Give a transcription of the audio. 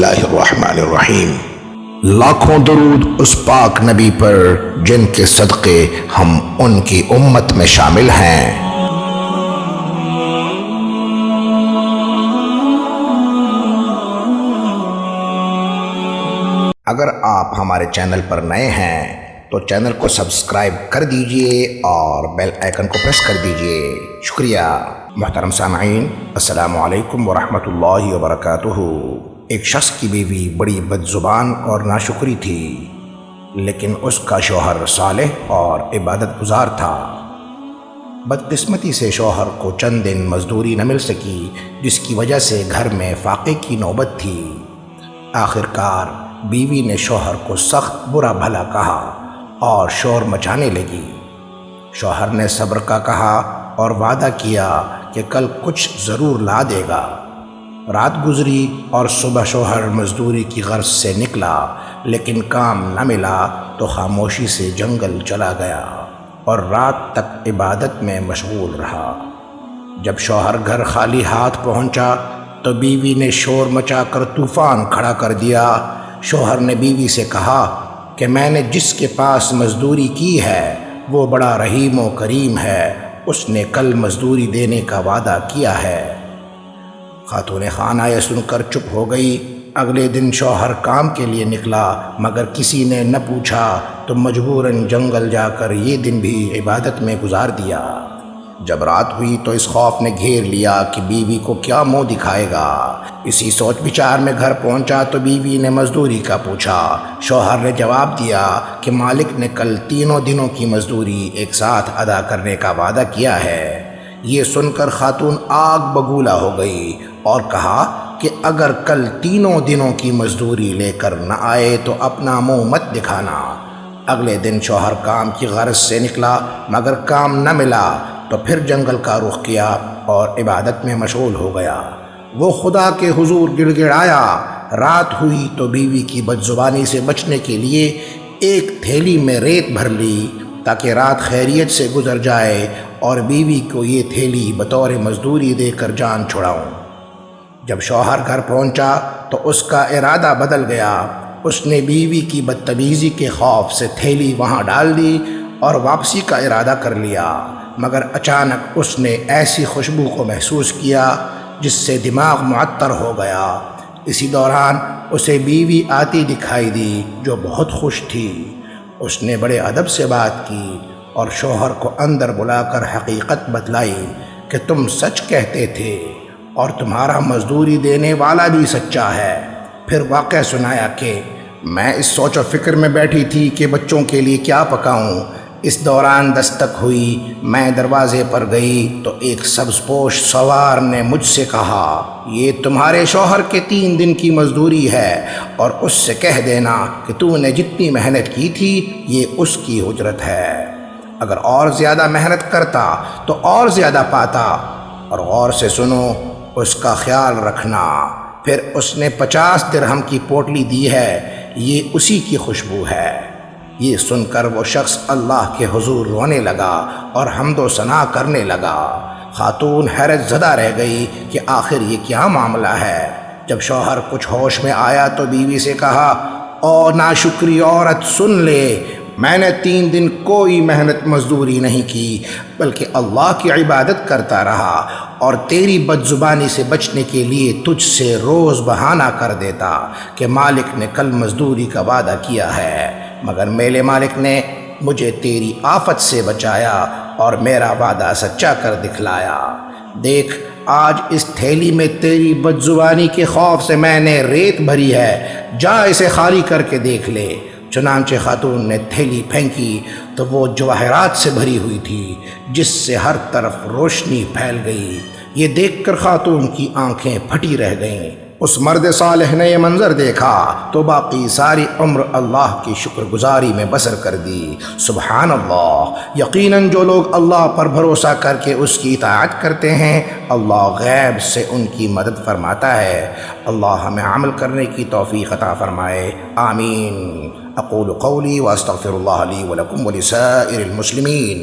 اللہ الرحمن الرحیم۔ لاکھوں درود اس پاک نبی پر جن کے صدقے ہم ان کی امت میں شامل ہیں۔ اگر آپ ہمارے چینل پر نئے ہیں تو چینل کو سبسکرائب کر دیجئے اور بیل آئیکن کو پریس کر دیجئے۔ شکریہ۔ محترم سامعین، السلام علیکم ورحمۃ اللہ وبرکاتہ۔ ایک شخص کی بیوی بڑی بد زبان اور ناشکری تھی، لیکن اس کا شوہر صالح اور عبادت گزار تھا۔ بدقسمتی سے شوہر کو چند دن مزدوری نہ مل سکی، جس کی وجہ سے گھر میں فاقے کی نوبت تھی۔ آخرکار بیوی نے شوہر کو سخت برا بھلا کہا اور شور مچانے لگی۔ شوہر نے صبر کا کہا اور وعدہ کیا کہ کل کچھ ضرور لا دے گا۔ رات گزری اور صبح شوہر مزدوری کی غرض سے نکلا، لیکن کام نہ ملا تو خاموشی سے جنگل چلا گیا اور رات تک عبادت میں مشغول رہا۔ جب شوہر گھر خالی ہاتھ پہنچا تو بیوی نے شور مچا کر طوفان کھڑا کر دیا۔ شوہر نے بیوی سے کہا کہ میں نے جس کے پاس مزدوری کی ہے وہ بڑا رحیم و کریم ہے، اس نے کل مزدوری دینے کا وعدہ کیا ہے۔ خاتون خانہ یہ سن کر چپ ہو گئی۔ اگلے دن شوہر کام کے لیے نکلا، مگر کسی نے نہ پوچھا تو مجبوراً جنگل جا کر یہ دن بھی عبادت میں گزار دیا۔ جب رات ہوئی تو اس خوف نے گھیر لیا کہ بیوی کو کیا منہ دکھائے گا۔ اسی سوچ بچار میں گھر پہنچا تو بیوی نے مزدوری کا پوچھا۔ شوہر نے جواب دیا کہ مالک نے کل تینوں دنوں کی مزدوری ایک ساتھ ادا کرنے کا وعدہ کیا ہے۔ یہ سن کر خاتون آگ بگولا ہو گئی اور کہا کہ اگر کل تینوں دنوں کی مزدوری لے کر نہ آئے تو اپنا منہ مت دکھانا۔ اگلے دن شوہر کام کی غرض سے نکلا، مگر کام نہ ملا تو پھر جنگل کا رخ کیا اور عبادت میں مشغول ہو گیا۔ وہ خدا کے حضور گڑ گڑایا۔ رات ہوئی تو بیوی کی بدزبانی سے بچنے کے لیے ایک تھیلی میں ریت بھر لی تاکہ رات خیریت سے گزر جائے، اور بیوی کو یہ تھیلی بطور مزدوری دے کر جان چھڑاؤں۔ جب شوہر گھر پہنچا تو اس کا ارادہ بدل گیا۔ اس نے بیوی کی بدتمیزی کے خوف سے تھیلی وہاں ڈال دی اور واپسی کا ارادہ کر لیا، مگر اچانک اس نے ایسی خوشبو کو محسوس کیا جس سے دماغ معطر ہو گیا۔ اسی دوران اسے بیوی آتی دکھائی دی جو بہت خوش تھی۔ اس نے بڑے ادب سے بات کی اور شوہر کو اندر بلا کر حقیقت بتلائی کہ تم سچ کہتے تھے اور تمہارا مزدوری دینے والا بھی سچا ہے۔ پھر واقعہ سنایا کہ میں اس سوچ و فکر میں بیٹھی تھی کہ بچوں کے لیے کیا پکاؤں۔ اس دوران دستک ہوئی، میں دروازے پر گئی تو ایک سبز پوش سوار نے مجھ سے کہا، یہ تمہارے شوہر کے 3 دن کی مزدوری ہے اور اس سے کہہ دینا کہ تو نے جتنی محنت کی تھی یہ اس کی اجرت ہے۔ اگر اور زیادہ محنت کرتا تو اور زیادہ پاتا، اور غور سے سنو، اس کا خیال رکھنا۔ پھر اس نے 50 درہم کی پوٹلی دی ہے، یہ اسی کی خوشبو ہے۔ یہ سن کر وہ شخص اللہ کے حضور رونے لگا اور حمد و ثنا کرنے لگا۔ خاتون حیرت زدہ رہ گئی کہ آخر یہ کیا معاملہ ہے۔ جب شوہر کچھ ہوش میں آیا تو بیوی سے کہا، او ناشکری عورت سن لے، میں نے 3 دن کوئی محنت مزدوری نہیں کی، بلکہ اللہ کی عبادت کرتا رہا اور تیری بدزبانی سے بچنے کے لیے تجھ سے روز بہانہ کر دیتا کہ مالک نے کل مزدوری کا وعدہ کیا ہے، مگر میرے مالک نے مجھے تیری آفت سے بچایا اور میرا وعدہ سچا کر دکھلایا۔ دیکھ، آج اس تھیلی میں تیری بدزبانی کے خوف سے میں نے ریت بھری ہے، جا اسے خالی کر کے دیکھ لے۔ چنانچہ خاتون نے تھیلی پھینکی تو وہ جواہرات سے بھری ہوئی تھی، جس سے ہر طرف روشنی پھیل گئی۔ یہ دیکھ کر خاتون کی آنکھیں پھٹی رہ گئیں۔ اس مرد صالح نے یہ منظر دیکھا تو باقی ساری عمر اللہ کی شکر گزاری میں بسر کر دی۔ سبحان اللہ! یقیناً جو لوگ اللہ پر بھروسہ کر کے اس کی اطاعت کرتے ہیں، اللہ غیب سے ان کی مدد فرماتا ہے۔ اللہ ہمیں عمل کرنے کی توفیق عطا فرمائے، آمین۔ اقول قولی واستغفر اللہ لی ولکم ولسائر المسلمین۔